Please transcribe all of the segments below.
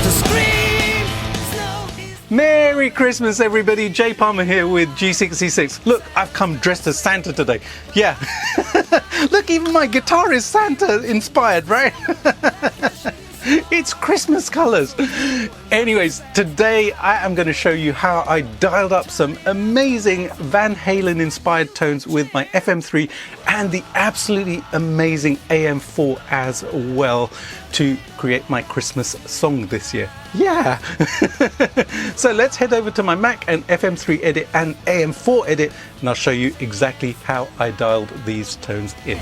to scream. Snow is Merry Christmas, everybody. Jay Palmer here with G66. Look, I've come dressed as Santa today. Yeah. Look, even my guitar is Santa inspired, right? It's Christmas colors. Anyways, today I am going to show you how I dialed up some amazing Van Halen inspired tones with my FM3 and the absolutely amazing AM4 as well to create my Christmas song this year. Yeah. So let's head over to my Mac and FM3 edit and AM4 edit, and I'll show you exactly how I dialed these tones in.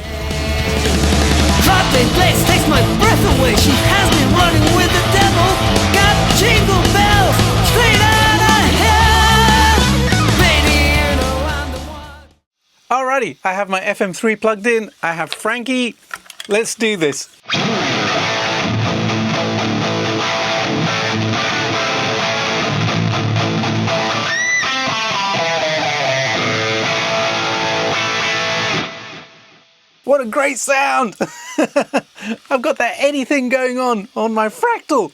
Dropping place takes my breath away. She has me running with the devil. Got jingle bells straight out of hell. Radiating around the world. Alrighty, I have my FM3 plugged in. I have Frankie. Let's do this. What a great sound! I've got that Eddie thing going on my fractal,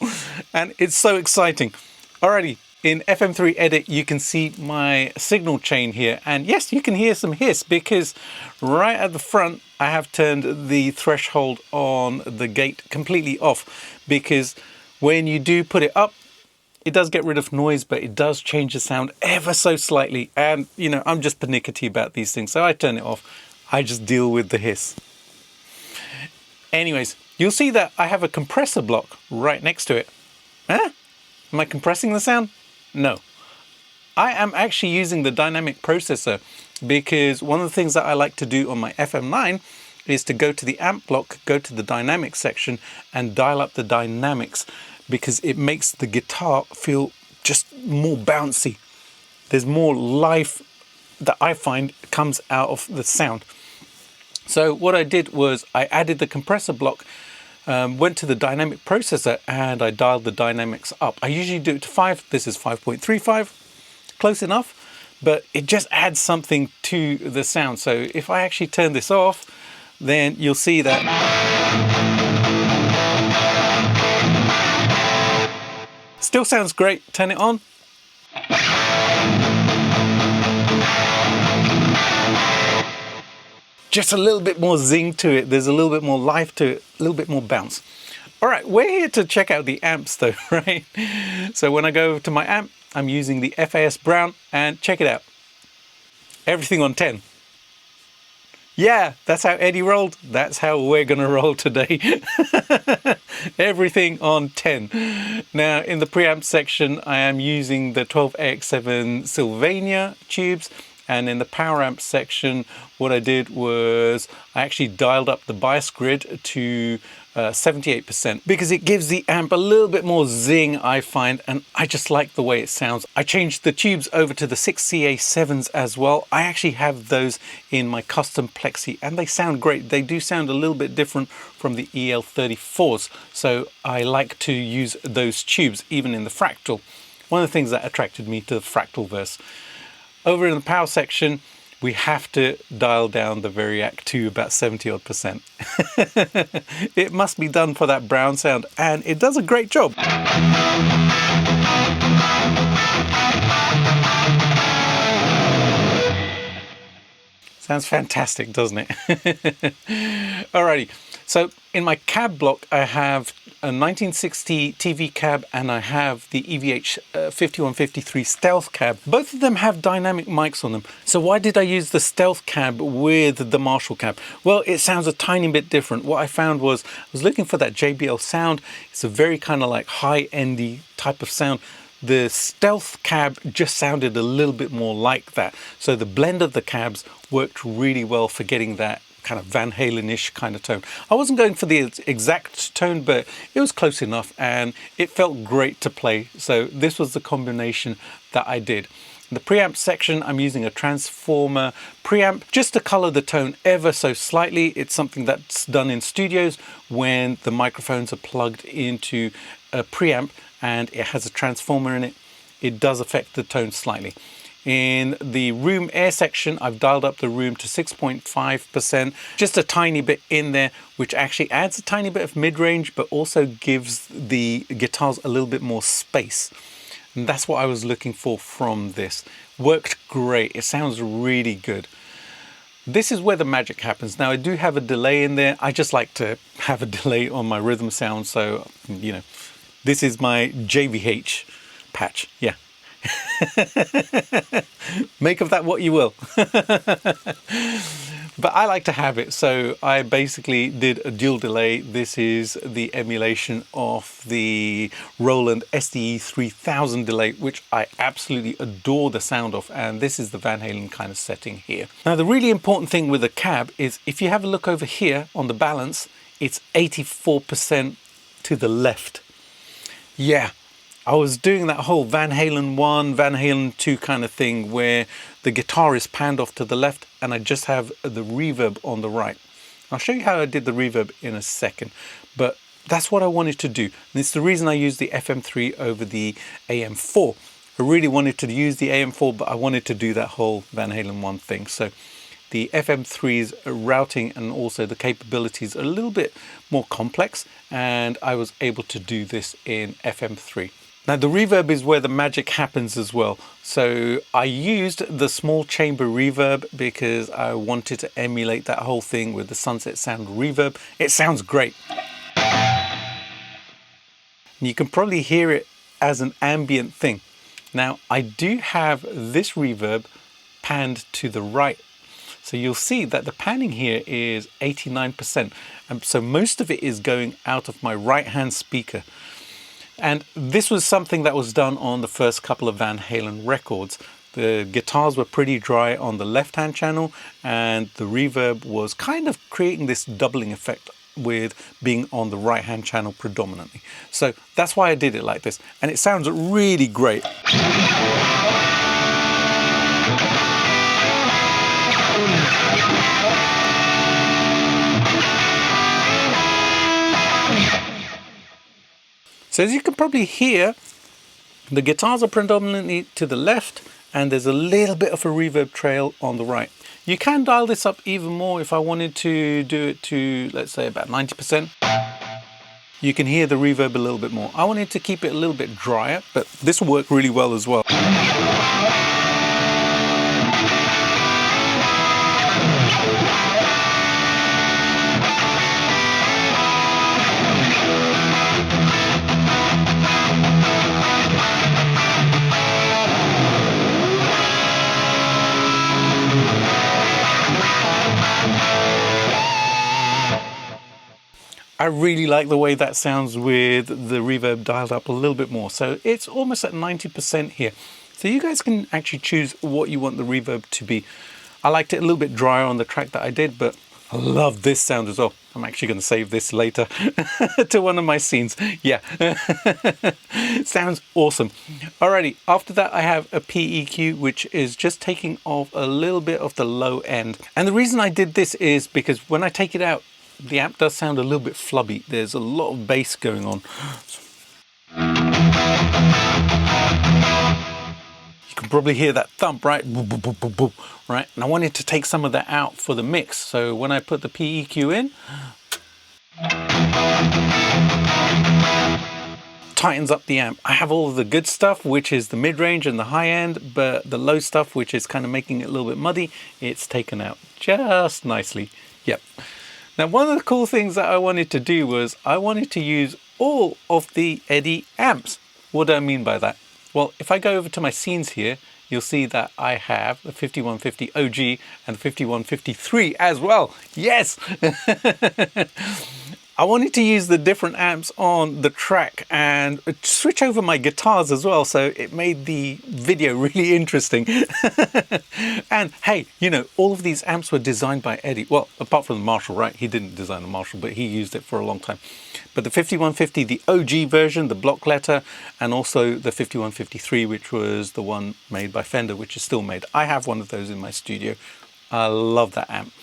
and it's so exciting. Alrighty, in FM3 edit you can see my signal chain here, and yes, you can hear some hiss because right at the front I have turned the threshold on the gate completely off, because when you do put it up, it does get rid of noise, but it does change the sound ever so slightly, and you know, I'm just pernickety about these things, so I turn it off. I just deal with the hiss. Anyways, you'll see that I have a compressor block right next to it. Huh? Am I compressing the sound? No. I am actually using the dynamic processor because one of the things that I like to do on my FM9 is to go to the amp block, go to the dynamics section and dial up the dynamics, because it makes the guitar feel just more bouncy. There's more life that I find comes out of the sound. So what I did was I added the compressor block, went to the dynamic processor, and I dialed the dynamics up. I usually do it to 5. This is 5.35, close enough, but it just adds something to the sound. So if I actually turn this off, then you'll see that still sounds great. Turn it on. Just a little bit more zing to it. There's a little bit more life to it, a little bit more bounce. All right, we're here to check out the amps though, right? So when I go over to my amp, I'm using the FAS Brown, and check it out. Everything on 10. Yeah, that's how Eddie rolled. That's how we're gonna roll today. Everything on 10. Now in the preamp section, I am using the 12AX7 Sylvania tubes. And in the power amp section, what I did was I actually dialed up the bias grid to 78% because it gives the amp a little bit more zing, I find, and I just like the way it sounds. I changed the tubes over to the 6CA7s as well. I actually have those in my custom plexi and they sound great. They do sound a little bit different from the EL34s, so I like to use those tubes even in the fractal. One of the things that attracted me to the fractal verse. Over in the power section, we have to dial down the Variac to about 70-odd%. It must be done for that brown sound, and it does a great job. Sounds fantastic, doesn't it? Alrighty, so in my cab block, I have a 1960 TV cab and I have the EVH 5153 Stealth cab. Both of them have dynamic mics on them. So why did I use the Stealth cab with the Marshall cab? Well, it sounds a tiny bit different. What I found was I was looking for that JBL sound. It's a very kind of like high-endy type of sound. The Stealth cab just sounded a little bit more like that. So the blend of the cabs worked really well for getting that kind of Van Halen-ish kind of tone. I wasn't going for the exact tone, but it was close enough and it felt great to play. So this was the combination that I did. In the preamp section, I'm using a transformer preamp just to color the tone ever so slightly. It's something that's done in studios when the microphones are plugged into a preamp and it has a transformer in it. It does affect the tone slightly. In the room air section, I've dialed up the room to 6.5%, just a tiny bit in there, which actually adds a tiny bit of mid-range, but also gives the guitars a little bit more space. And that's what I was looking for from this. Worked great. It sounds really good. This is where the magic happens. Now I do have a delay in there. I just like to have a delay on my rhythm sound. So, you know, this is my JVH patch. Yeah. Make of that what you will. But I like to have it, so I basically did a dual delay. This is the emulation of the Roland SDE 3000 delay, which I absolutely adore the sound of, and this is the Van Halen kind of setting here. Now the really important thing with the cab is if you have a look over here on the balance, it's 84% to the left. Yeah, I was doing that whole Van Halen 1, Van Halen 2 kind of thing where the guitar is panned off to the left and I just have the reverb on the right. I'll show you how I did the reverb in a second, but that's what I wanted to do. And it's the reason I used the FM3 over the AM4. I really wanted to use the AM4, but I wanted to do that whole Van Halen 1 thing. So the FM3's routing and also the capabilities are a little bit more complex, and I was able to do this in FM3. Now the reverb is where the magic happens as well. So I used the small chamber reverb because I wanted to emulate that whole thing with the Sunset Sound reverb. It sounds great. You can probably hear it as an ambient thing. Now I do have this reverb panned to the right. So you'll see that the panning here is 89%. And so most of it is going out of my right-hand speaker. And this was something that was done on the first couple of Van Halen records. The guitars were pretty dry on the left-hand channel, and the reverb was kind of creating this doubling effect with being on the right-hand channel predominantly. So that's why I did it like this, and it sounds really great. So as you can probably hear, the guitars are predominantly to the left and there's a little bit of a reverb trail on the right. You can dial this up even more if I wanted to do it to, let's say, about 90%. You can hear the reverb a little bit more. I wanted to keep it a little bit drier, but this will work really well as well. I really like the way that sounds with the reverb dialed up a little bit more. So it's almost at 90% here. So you guys can actually choose what you want the reverb to be. I liked it a little bit drier on the track that I did, but I love this sound as well. I'm actually going to save this later to one of my scenes. Yeah, sounds awesome. Alrighty, after that I have a PEQ, which is just taking off a little bit of the low end. And the reason I did this is because when I take it out, the amp does sound a little bit flubby. There's a lot of bass going on. You can probably hear that thump, right? Right? And I wanted to take some of that out for the mix. So when I put the PEQ in, tightens up the amp. I have all of the good stuff, which is the mid-range and the high end, but the low stuff, which is kind of making it a little bit muddy, it's taken out just nicely. Yep. Now, one of the cool things that I wanted to do was I wanted to use all of the Eddie amps. What do I mean by that? Well, if I go over to my scenes here, you'll see that I have the 5150 OG and the 5153 as well. Yes! I wanted to use the different amps on the track and switch over my guitars as well, so it made the video really interesting. And hey, you know, all of these amps were designed by Eddie. Well, apart from the Marshall, right? He didn't design the Marshall, but he used it for a long time. But the 5150, the OG version, the block letter, and also the 5153, which was the one made by Fender, which is still made. I have one of those in my studio. I love that amp.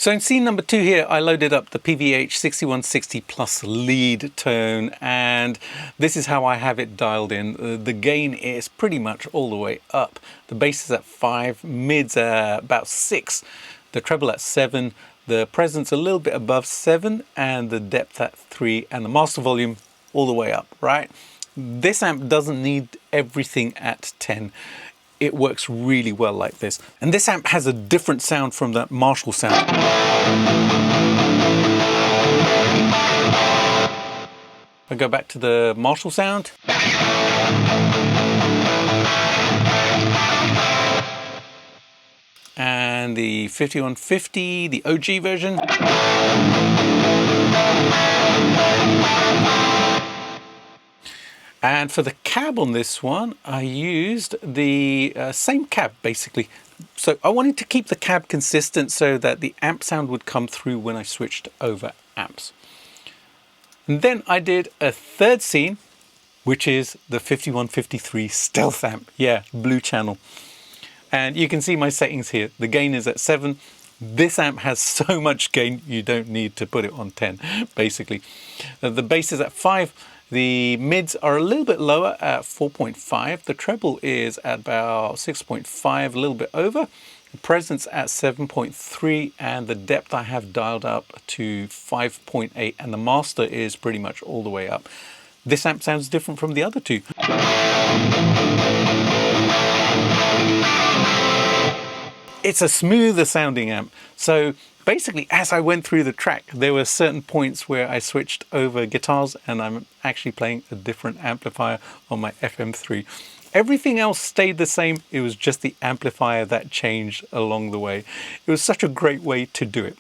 So in scene number 2 here, I loaded up the PVH 6160 plus lead tone, and this is how I have it dialed in. The gain is pretty much all the way up. The bass is at 5, mids at about 6, the treble at 7, the presence a little bit above 7, and the depth at 3, and the master volume all the way up, right? This amp doesn't need everything at 10. It works really well like this. And this amp has a different sound from that Marshall sound. I go back to the Marshall sound. And the 5150, the OG version. And for the cab on this one, I used the same cab basically. So I wanted to keep the cab consistent so that the amp sound would come through when I switched over amps. And then I did a third scene, which is the 5153 Stealth amp. Yeah, blue channel. And you can see my settings here. The gain is at 7. This amp has so much gain, you don't need to put it on 10, basically. The bass is at 5. The mids are a little bit lower at 4.5. The treble is at about 6.5, a little bit over. The presence at 7.3, and the depth I have dialed up to 5.8, and the master is pretty much all the way up. This amp sounds different from the other two. It's a smoother sounding amp. So basically, as I went through the track, there were certain points where I switched over guitars and I'm actually playing a different amplifier on my FM3. Everything else stayed the same. It was just the amplifier that changed along the way. It was such a great way to do it.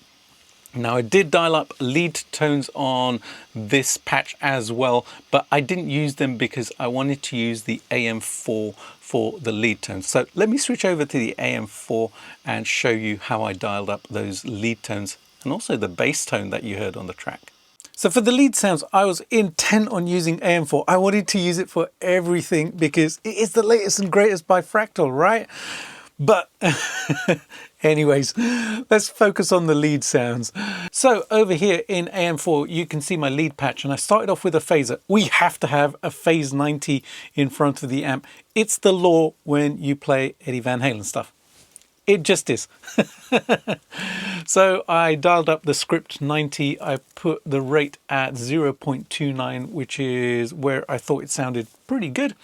Now I did dial up lead tones on this patch as well, but I didn't use them because I wanted to use the AM4 for the lead tones. So let me switch over to the AM4 and show you how I dialed up those lead tones and also the bass tone that you heard on the track. So for the lead sounds, I was intent on using AM4. I wanted to use it for everything because it is the latest and greatest by Fractal, right? But anyways, let's focus on the lead sounds. So over here in AM4, you can see my lead patch, and I started off with a phaser. We have to have a phase 90 in front of the amp. It's the law when you play Eddie Van Halen stuff. It just is. So I dialed up the script 90. I put the rate at 0.29, which is where I thought it sounded pretty good.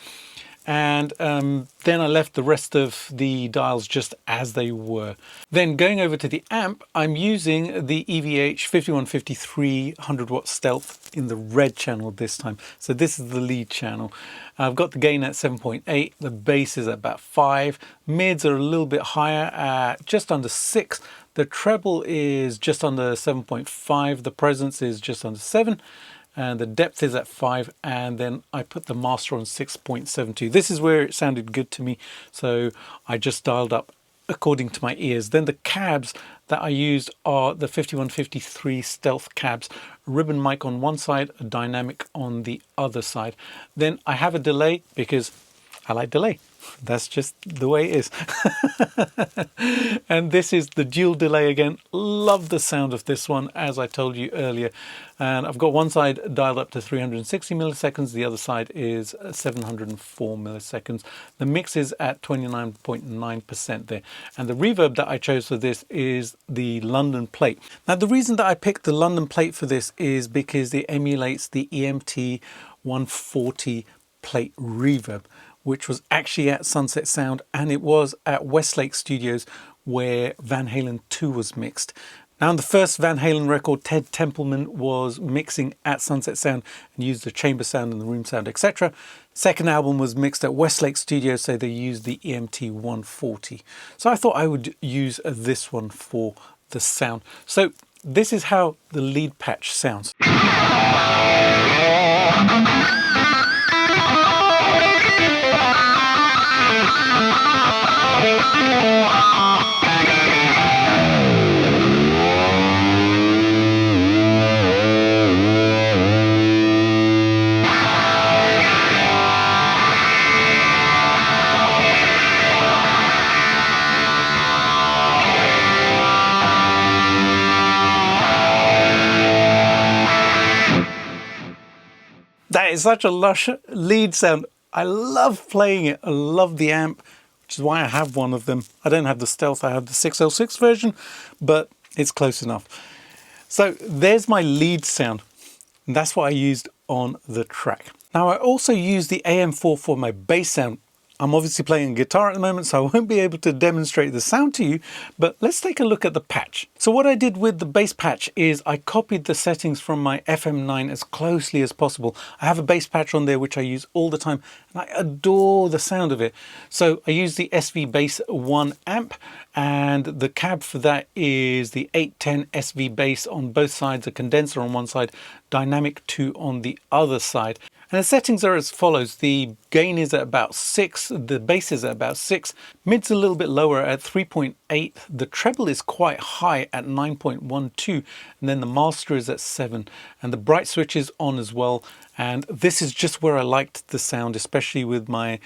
And then I left the rest of the dials just as they were. Then going over to the amp, I'm using the EVH 5153 100 watt Stealth in the red channel this time. So this is the lead channel. I've got the gain at 7.8, the bass is at about 5, mids are a little bit higher at just under 6, the treble is just under 7.5, the presence is just under 7. And the depth is at 5, and then I put the master on 6.72. This is where it sounded good to me, so I just dialed up according to my ears. Then the cabs that I used are the 5153 Stealth cabs, a ribbon mic on one side, a dynamic on the other side. Then I have a delay because I like delay. That's just the way it is. And this is the dual delay again. Love the sound of this one, as I told you earlier. And I've got one side dialed up to 360 milliseconds. The other side is 704 milliseconds. The mix is at 29.9% there. And the reverb that I chose for this is the London plate. Now, the reason that I picked the London plate for this is because it emulates the EMT 140 plate reverb, which was actually at Sunset Sound, and it was at Westlake Studios where Van Halen 2 was mixed. Now, on the first Van Halen record, Ted Templeman was mixing at Sunset Sound and used the chamber sound and the room sound, etc. Second album was mixed at Westlake Studios, so they used the EMT 140. So I thought I would use this one for the sound. So this is how the lead patch sounds. That is such a lush lead sound. I love playing it. I love the amp, which is why I have one of them. I don't have the Stealth, I have the 606 version, but it's close enough. So there's my lead sound. And that's what I used on the track. Now I also use the AM4 for my bass sound. I'm obviously playing guitar at the moment, so I won't be able to demonstrate the sound to you, but let's take a look at the patch. So what I did with the bass patch is I copied the settings from my FM9 as closely as possible. I have a bass patch on there which I use all the time, and I adore the sound of it. So I use the SV Bass 1 amp, and the cab for that is the 810 SV Bass on both sides, a condenser on one side, dynamic 2 on the other side. And the settings are as follows. The gain is at about 6, the bass is at about 6, mid's a little bit lower at 3.8, the treble is quite high at 9.12, and then the master is at 7, and the bright switch is on as well. And this is just where I liked the sound, especially with my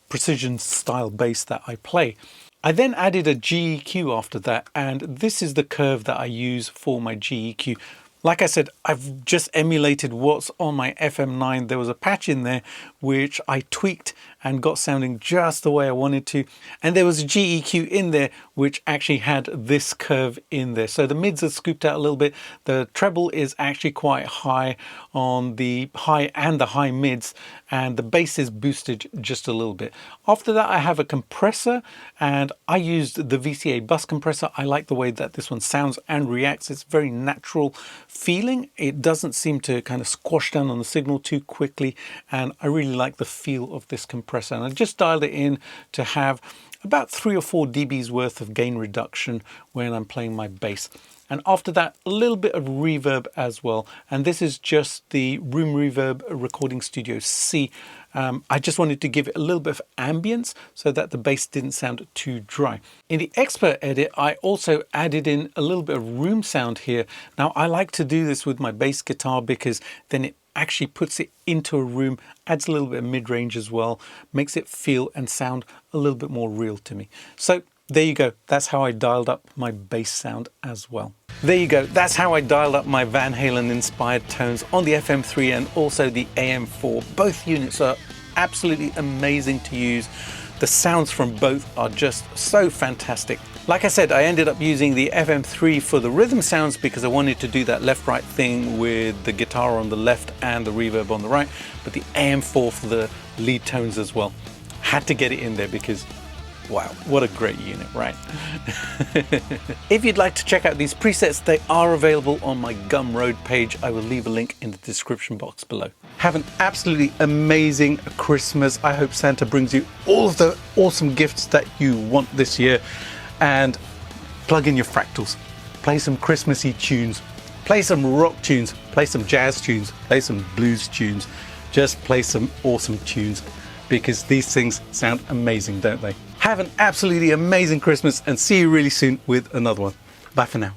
precision style bass that I play. I then added a GEQ after that, and this is the curve that I use for my GEQ. Like I said, I've just emulated what's on my FM9. There was a patch in there which I tweaked and got sounding just the way I wanted to. And there was a GEQ in there which actually had this curve in there. So the mids are scooped out a little bit. The treble is actually quite high on the high and the high mids, and the bass is boosted just a little bit. After that, I have a compressor, and I used the VCA bus compressor. I like the way that this one sounds and reacts. It's very natural feeling. It doesn't seem to kind of squash down on the signal too quickly, and I really like the feel of this compressor. And I just dialed it in to have about 3 or 4 dBs worth of gain reduction when I'm playing my bass. And after that, a little bit of reverb as well. And this is just the Room Reverb Recording Studio C. I just wanted to give it a little bit of ambience so that the bass didn't sound too dry. In the Expert edit, I also added in a little bit of room sound here. Now, I like to do this with my bass guitar because then it actually puts it into a room, adds a little bit of mid-range as well, makes it feel and sound a little bit more real to me. So there you go. That's how I dialed up my bass sound as well. There you go. That's how I dialed up my Van Halen inspired tones on the FM3 and also the AM4. Both units are absolutely amazing to use. The sounds from both are just so fantastic. Like I said, I ended up using the FM3 for the rhythm sounds because I wanted to do that left-right thing with the guitar on the left and the reverb on the right, but the AM4 for the lead tones as well. Had to get it in there because wow, what a great unit, right? If you'd like to check out these presets, they are available on my Gumroad page. I will leave a link in the description box below. Have an absolutely amazing Christmas. I hope Santa brings you all of the awesome gifts that you want this year. And plug in your fractals. Play some Christmassy tunes. Play some rock tunes. Play some jazz tunes. Play some blues tunes. Just play some awesome tunes because these things sound amazing, don't they? Have an absolutely amazing Christmas and see you really soon with another one. Bye for now.